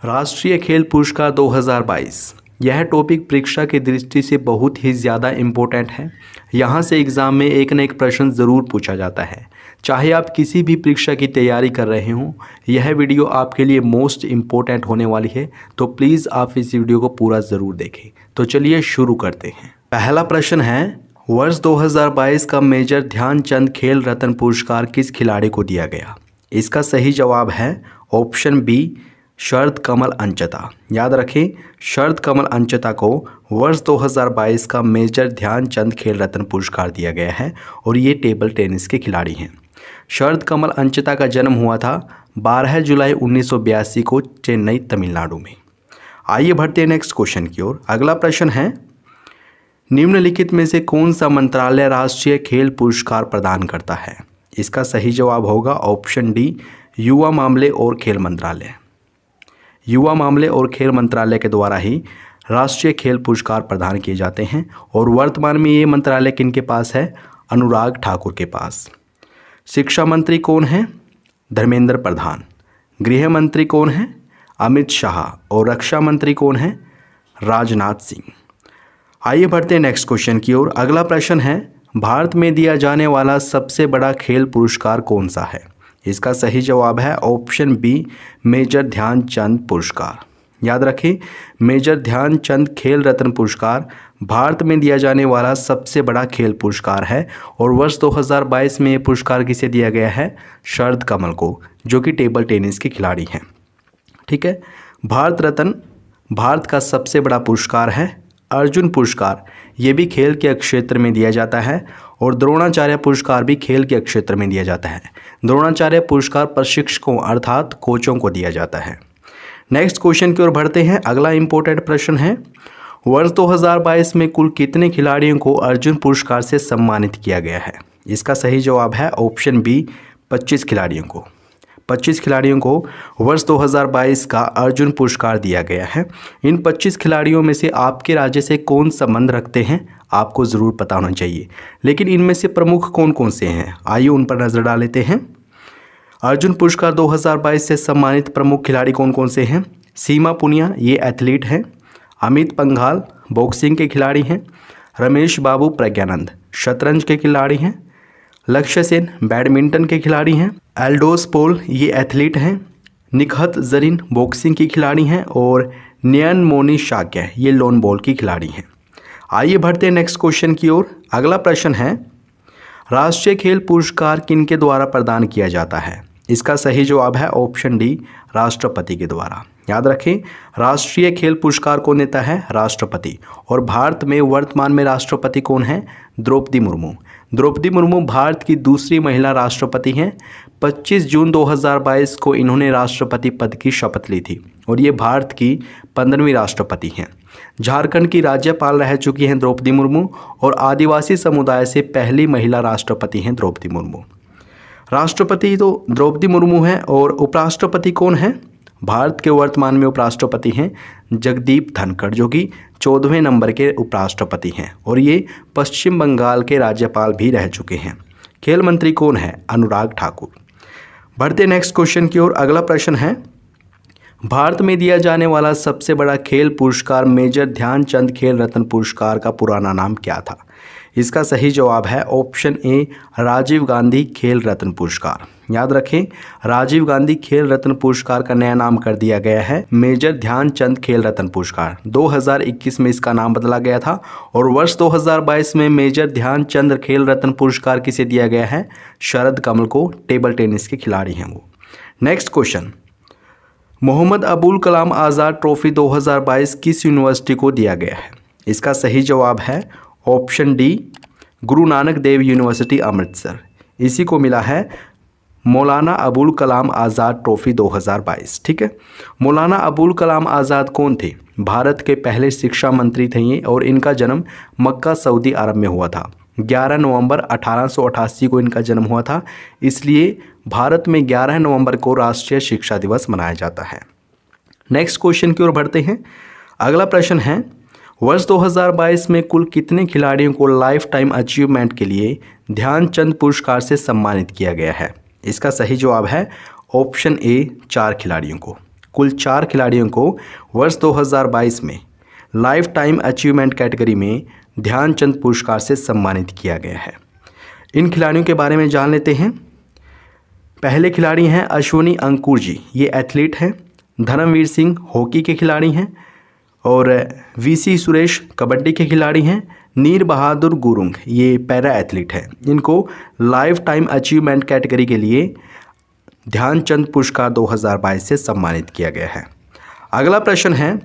राष्ट्रीय खेल पुरस्कार 2022 यह टॉपिक परीक्षा की दृष्टि से बहुत ही ज़्यादा इम्पोर्टेंट है। यहाँ से एग्ज़ाम में एक न एक प्रश्न ज़रूर पूछा जाता है। चाहे आप किसी भी परीक्षा की तैयारी कर रहे हों, यह वीडियो आपके लिए मोस्ट इम्पोर्टेंट होने वाली है, तो प्लीज़ आप इस वीडियो को पूरा ज़रूर देखें। तो चलिए शुरू करते हैं। पहला प्रश्न है, वर्ष 2022 का मेजर ध्यानचंद खेल रत्न पुरस्कार किस खिलाड़ी को दिया गया? इसका सही जवाब है ऑप्शन बी, शरद कमल अंचता। याद रखें, शरद कमल अंचता को वर्ष 2022 का मेजर ध्यानचंद खेल रत्न पुरस्कार दिया गया है और ये टेबल टेनिस के खिलाड़ी हैं। शरद कमल अंचता का जन्म हुआ था 12 जुलाई 1982 को चेन्नई, तमिलनाडु में। आइए बढ़ते हैं नेक्स्ट क्वेश्चन की ओर। अगला प्रश्न है, निम्नलिखित में से कौन सा मंत्रालय राष्ट्रीय खेल पुरस्कार प्रदान करता है? इसका सही जवाब होगा ऑप्शन डी, युवा मामले और खेल मंत्रालय। युवा मामले और खेल मंत्रालय के द्वारा ही राष्ट्रीय खेल पुरस्कार प्रदान किए जाते हैं और वर्तमान में ये मंत्रालय किनके पास है? अनुराग ठाकुर के पास। शिक्षा मंत्री कौन है? धर्मेंद्र प्रधान। गृह मंत्री कौन है? अमित शाह। और रक्षा मंत्री कौन है? राजनाथ सिंह। आइए बढ़ते हैं नेक्स्ट क्वेश्चन की ओर। अगला प्रश्न है, भारत में दिया जाने वाला सबसे बड़ा खेल पुरस्कार कौन सा है? इसका सही जवाब है ऑप्शन बी, मेजर ध्यानचंद पुरस्कार। याद रखें, मेजर ध्यानचंद खेल रत्न पुरस्कार भारत में दिया जाने वाला सबसे बड़ा खेल पुरस्कार है और वर्ष 2022 में ये पुरस्कार किसे दिया गया है? शरद कमल को, जो कि टेबल टेनिस के खिलाड़ी हैं। ठीक है। भारत रत्न भारत का सबसे बड़ा पुरस्कार है। अर्जुन पुरस्कार ये भी खेल के क्षेत्र में दिया जाता है और द्रोणाचार्य पुरस्कार भी खेल के क्षेत्र में दिया जाता है। द्रोणाचार्य पुरस्कार प्रशिक्षकों अर्थात कोचों को दिया जाता है। नेक्स्ट क्वेश्चन की ओर बढ़ते हैं। अगला इंपॉर्टेंट प्रश्न है, वर्ष 2022 में कुल कितने खिलाड़ियों को अर्जुन पुरस्कार से सम्मानित किया गया है? इसका सही जवाब है ऑप्शन बी, 25 खिलाड़ियों को। 25 खिलाड़ियों को वर्ष 2022 का अर्जुन पुरस्कार दिया गया है। इन 25 खिलाड़ियों में से आपके राज्य से कौन संबंध रखते हैं, आपको ज़रूर पता होना चाहिए। लेकिन इनमें से प्रमुख कौन कौन से हैं, आइए उन पर नज़र डाल लेते हैं। अर्जुन पुरस्कार 2022 से सम्मानित प्रमुख खिलाड़ी कौन कौन से हैं? सीमा पुनिया, ये एथलीट हैं। अमित पंघाल बॉक्सिंग के खिलाड़ी हैं। रमेश बाबू प्रज्ञानंद शतरंज के खिलाड़ी हैं। लक्ष्य सेन बैडमिंटन के खिलाड़ी हैं। एल्डोस पोल ये एथलीट हैं। निखत जरीन बॉक्सिंग की खिलाड़ी हैं और नयन मोनी शाक्य ये लॉन बॉल की खिलाड़ी हैं। आइए बढ़ते हैं नेक्स्ट क्वेश्चन की ओर। अगला प्रश्न है, राष्ट्रीय खेल पुरस्कार किनके द्वारा प्रदान किया जाता है? इसका सही जवाब है ऑप्शन डी, राष्ट्रपति के द्वारा। याद रखें, राष्ट्रीय खेल पुरस्कार कौन देता है? राष्ट्रपति। और भारत में वर्तमान में राष्ट्रपति कौन है? द्रौपदी मुर्मू। द्रौपदी मुर्मू भारत की दूसरी महिला राष्ट्रपति हैं। 25 जून 2022 को इन्होंने राष्ट्रपति पद की शपथ ली थी और ये भारत की 15वीं राष्ट्रपति हैं। झारखंड की राज्यपाल रह चुकी हैं द्रौपदी मुर्मू और आदिवासी समुदाय से पहली महिला राष्ट्रपति हैं द्रौपदी मुर्मू। राष्ट्रपति तो द्रौपदी मुर्मू हैं और उपराष्ट्रपति कौन हैं? भारत के वर्तमान में उपराष्ट्रपति हैं जगदीप धनखड़, जो कि 14वें नंबर के उपराष्ट्रपति हैं और ये पश्चिम बंगाल के राज्यपाल भी रह चुके हैं। खेल मंत्री कौन है? अनुराग ठाकुर। बढ़ते नेक्स्ट क्वेश्चन की ओर। अगला प्रश्न है, भारत में दिया जाने वाला सबसे बड़ा खेल पुरस्कार मेजर ध्यानचंद खेल रत्न पुरस्कार का पुराना नाम क्या था? इसका सही जवाब है ऑप्शन ए, राजीव गांधी खेल रत्न पुरस्कार। याद रखें, राजीव गांधी खेल रत्न पुरस्कार का नया नाम कर दिया गया है मेजर ध्यानचंद खेल रत्न पुरस्कार। 2021 में इसका नाम बदला गया था और वर्ष 2022 में मेजर ध्यानचंद खेल रत्न पुरस्कार किसे दिया गया है? शरद कमल को, टेबल टेनिस के खिलाड़ी हैं वो। Next question, Mohammad Abul Kalam Azad trophy 2022 किस यूनिवर्सिटी को दिया गया है? इसका सही जवाब है option D, Guru Nanak Dev university Amritsar. इसी को मिला है मौलाना अबुल कलाम आज़ाद ट्रॉफी 2022। ठीक है। मौलाना अबुल कलाम आज़ाद कौन थे? भारत के पहले शिक्षा मंत्री थे ये और इनका जन्म मक्का, सऊदी अरब में हुआ था। 11 नवंबर 1888 को इनका जन्म हुआ था, इसलिए भारत में 11 नवंबर को राष्ट्रीय शिक्षा दिवस मनाया जाता है। नेक्स्ट क्वेश्चन की ओर बढ़ते हैं। अगला प्रश्न है, वर्ष 2022 में कुल कितने खिलाड़ियों को लाइफ टाइम अचीवमेंट के लिए ध्यानचंद पुरस्कार से सम्मानित किया गया है? इसका सही जवाब है ऑप्शन ए, 4 खिलाड़ियों को। कुल 4 खिलाड़ियों को वर्ष 2022 में लाइफ टाइम अचीवमेंट कैटेगरी में ध्यानचंद पुरस्कार से सम्मानित किया गया है। इन खिलाड़ियों के बारे में जान लेते हैं। पहले खिलाड़ी हैं अश्विनी अंकुर जी, ये एथलीट हैं। धर्मवीर सिंह हॉकी के खिलाड़ी हैं और वीसी सुरेश कबड्डी के खिलाड़ी हैं। नीर बहादुर गुरुंग ये पैरा एथलीट है। इनको लाइफ टाइम अचीवमेंट कैटेगरी के लिए ध्यानचंद पुरस्कार 2022 से सम्मानित किया गया है। अगला प्रश्न है,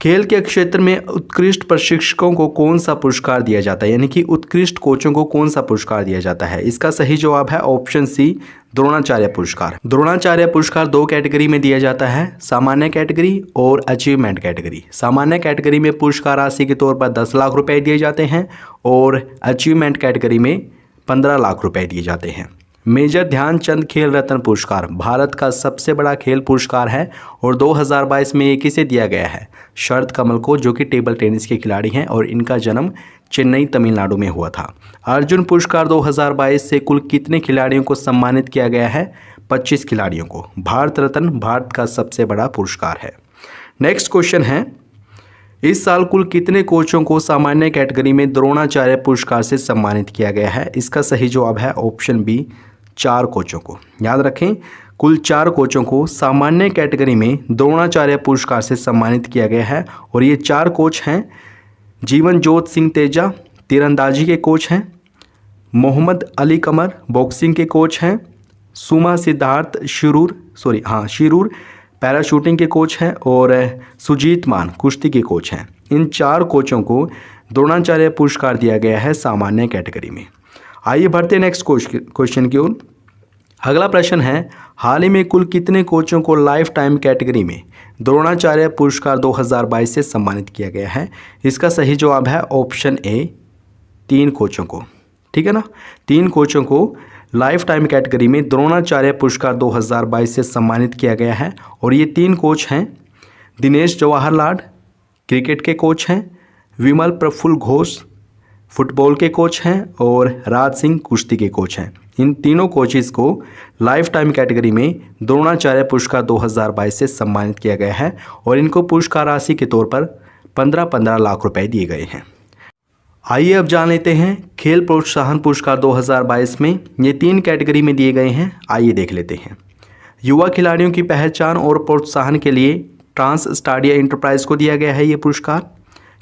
खेल के क्षेत्र में उत्कृष्ट प्रशिक्षकों को कौन सा पुरस्कार दिया जाता है, यानी कि उत्कृष्ट कोचों को कौन सा पुरस्कार दिया जाता है। इसका सही जवाब है ऑप्शन सी, द्रोणाचार्य पुरस्कार। द्रोणाचार्य पुरस्कार 2 कैटेगरी में दिया जाता है, सामान्य कैटेगरी और अचीवमेंट कैटेगरी। सामान्य कैटेगरी में पुरस्कार राशि के तौर पर 10 लाख रुपए दिए जाते हैं और अचीवमेंट कैटेगरी में 15 लाख रुपए दिए जाते हैं। मेजर ध्यानचंद खेल रत्न पुरस्कार भारत का सबसे बड़ा खेल पुरस्कार है और 2022 में ये किसे दिया गया है, शरद कमल को, जो कि टेबल टेनिस के खिलाड़ी हैं और इनका जन्म चेन्नई तमिलनाडु में हुआ था। अर्जुन पुरस्कार 2022 से कुल कितने खिलाड़ियों को सम्मानित किया गया है, 25 खिलाड़ियों को। भारत रत्न भारत का सबसे बड़ा पुरस्कार है। नेक्स्ट क्वेश्चन है, इस साल कुल कितने कोचों को सामान्य कैटेगरी में द्रोणाचार्य पुरस्कार से सम्मानित किया गया है। इसका सही जवाब है ऑप्शन बी, 4 कोचों को। याद रखें, कुल 4 कोचों को सामान्य कैटेगरी में द्रोणाचार्य पुरस्कार से सम्मानित किया गया है और ये 4 कोच हैं। जीवनजोत सिंह तेजा तीरंदाजी के कोच हैं, मोहम्मद अली कमर बॉक्सिंग के कोच हैं, सुमा सिद्धार्थ शिरूर पैराशूटिंग के कोच हैं और सुजीत मान कुश्ती के कोच हैं। इन 4 कोचों को द्रोणाचार्य पुरस्कार दिया गया है सामान्य कैटेगरी में। आइए बढ़ते नेक्स्ट क्वेश्चन की ओर। अगला प्रश्न है, हाल ही में कुल कितने कोचों को लाइफ टाइम कैटेगरी में द्रोणाचार्य पुरस्कार 2022 से सम्मानित किया गया है। इसका सही जवाब है ऑप्शन ए, 3 कोचों को। ठीक है ना, 3 कोचों को लाइफ टाइम कैटेगरी में द्रोणाचार्य पुरस्कार 2022 से सम्मानित किया गया है और ये 3 कोच हैं। दिनेश जवाहर लाल क्रिकेट के कोच हैं, विमल प्रफुल्ल घोष फुटबॉल के कोच हैं और राज सिंह कुश्ती के कोच हैं। इन तीनों कोचेस को लाइफ टाइम कैटेगरी में द्रोणाचार्य पुरस्कार 2022 से सम्मानित किया गया है और इनको पुरस्कार राशि के तौर पर 15-15 लाख रुपए दिए गए हैं। आइए अब जान लेते हैं खेल प्रोत्साहन पुरस्कार 2022 में ये 3 कैटेगरी में दिए गए हैं। आइए देख लेते हैं। युवा खिलाड़ियों की पहचान और प्रोत्साहन के लिए ट्रांस स्टाडिया इंटरप्राइज को दिया गया है ये पुरस्कार।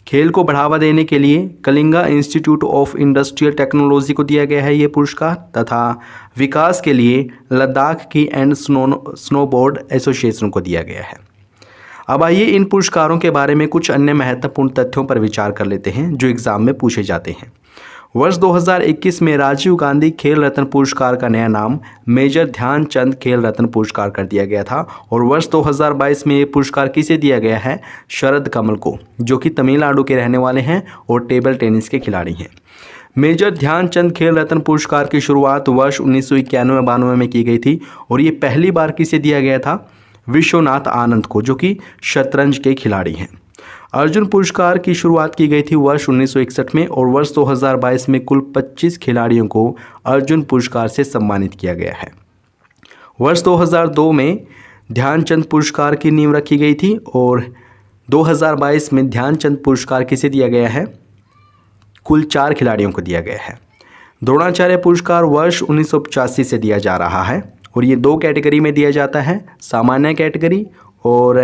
खेल को बढ़ावा देने के लिए Kalinga institute of industrial technology को दिया गया है ये पुरस्कार तथा विकास के लिए लद्दाख की एंड स्नोबोर्ड एसोसिएशन को दिया गया है। अब आइए इन पुरस्कारों के बारे में कुछ अन्य महत्वपूर्ण तथ्यों पर विचार कर लेते हैं जो एग्जाम में पूछे जाते हैं। वर्ष 2021 में राजीव गांधी खेल रत्न पुरस्कार का नया नाम मेजर ध्यानचंद खेल रत्न पुरस्कार कर दिया गया था और वर्ष 2022 में ये पुरस्कार किसे दिया गया है, शरद कमल को, जो कि तमिलनाडु के रहने वाले हैं और टेबल टेनिस के खिलाड़ी हैं। मेजर ध्यानचंद खेल रत्न पुरस्कार की शुरुआत वर्ष 1991-92 में की गई थी और ये पहली बार किसे दिया गया था, विश्वनाथ आनंद को, जो कि शतरंज के खिलाड़ी हैं। अर्जुन पुरस्कार की शुरुआत की गई थी वर्ष 1961 में और वर्ष 2022 में कुल 25 खिलाड़ियों को अर्जुन पुरस्कार से सम्मानित किया गया है। वर्ष 2002 में ध्यानचंद पुरस्कार की नींव रखी गई थी और 2022 में ध्यानचंद पुरस्कार किसे दिया गया है, कुल 4 खिलाड़ियों को दिया गया है। द्रोणाचार्य पुरस्कार वर्ष 1985 से दिया जा रहा है और ये 2 कैटेगरी में दिया जाता है, सामान्य कैटेगरी और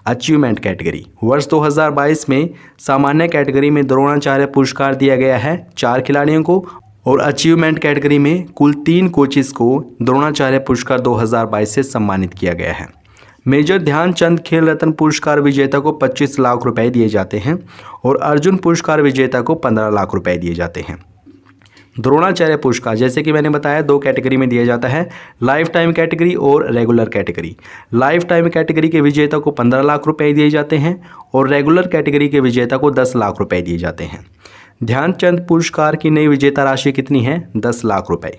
अचीवमेंट कैटेगरी। वर्ष 2022 में सामान्य कैटेगरी में द्रोणाचार्य पुरस्कार दिया गया है 4 खिलाड़ियों को और अचीवमेंट कैटेगरी में कुल 3 कोचेस को द्रोणाचार्य पुरस्कार 2022 से सम्मानित किया गया है। मेजर ध्यानचंद खेल रत्न पुरस्कार विजेता को 25 लाख रुपए दिए जाते हैं और अर्जुन पुरस्कार विजेता को 15 लाख रुपए दिए जाते हैं। द्रोणाचार्य पुरस्कार जैसे कि मैंने बताया 2 कैटेगरी में दिया जाता है, लाइफ टाइम कैटेगरी और regular category. Life time category के विजेता को 15 लाख रुपए दिए जाते हैं और रेगुलर कैटेगरी के विजेता को 10 लाख रुपए दिए जाते हैं। ध्यानचंद पुरस्कार की नई विजेता राशि कितनी है, 10 लाख रुपए।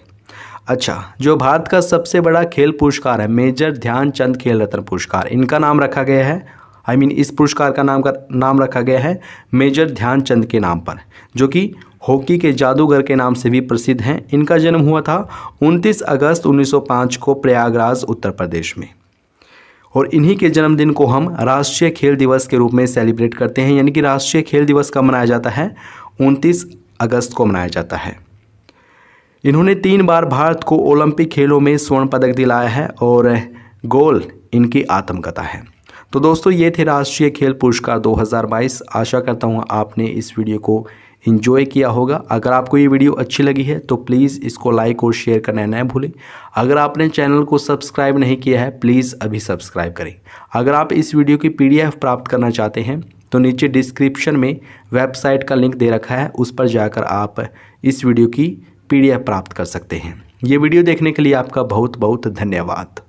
अच्छा, जो भारत का सबसे बड़ा खेल पुरस्कार है मेजर ध्यानचंद खेल रत्न पुरस्कार, इनका नाम रखा गया है इस पुरस्कार का नाम रखा गया है मेजर ध्यानचंद के नाम पर, जो कि हॉकी के जादूगर के नाम से भी प्रसिद्ध हैं। इनका जन्म हुआ था 29 अगस्त 1905 को प्रयागराज उत्तर प्रदेश में। और इन्हीं के जन्मदिन को हम राष्ट्रीय खेल दिवस के रूप में सेलिब्रेट करते हैं। यानी कि राष्ट्रीय खेल दिवस कब मनाया जाता है? 29 अगस्त को मनाया जाता है। इन्होंने 3 बार भारत को ओलंपिक खेलों में स्वर्ण पदक दिलाया है और गोल इनकी आत्मकथा है। तो दोस्तों ये थे राष्ट्रीय खेल पुरस्कार 2022। आशा करता हूँ आपने इस वीडियो को एंजॉय किया होगा। अगर आपको ये वीडियो अच्छी लगी है तो प्लीज़ इसको लाइक और शेयर करना न भूलें। अगर आपने चैनल को सब्सक्राइब नहीं किया है प्लीज़ अभी सब्सक्राइब करें। अगर आप इस वीडियो की PDF प्राप्त करना चाहते हैं तो नीचे डिस्क्रिप्शन में वेबसाइट का लिंक दे रखा है, उस पर जाकर आप इस वीडियो की PDF प्राप्त कर सकते हैं। ये वीडियो देखने के लिए आपका बहुत बहुत धन्यवाद।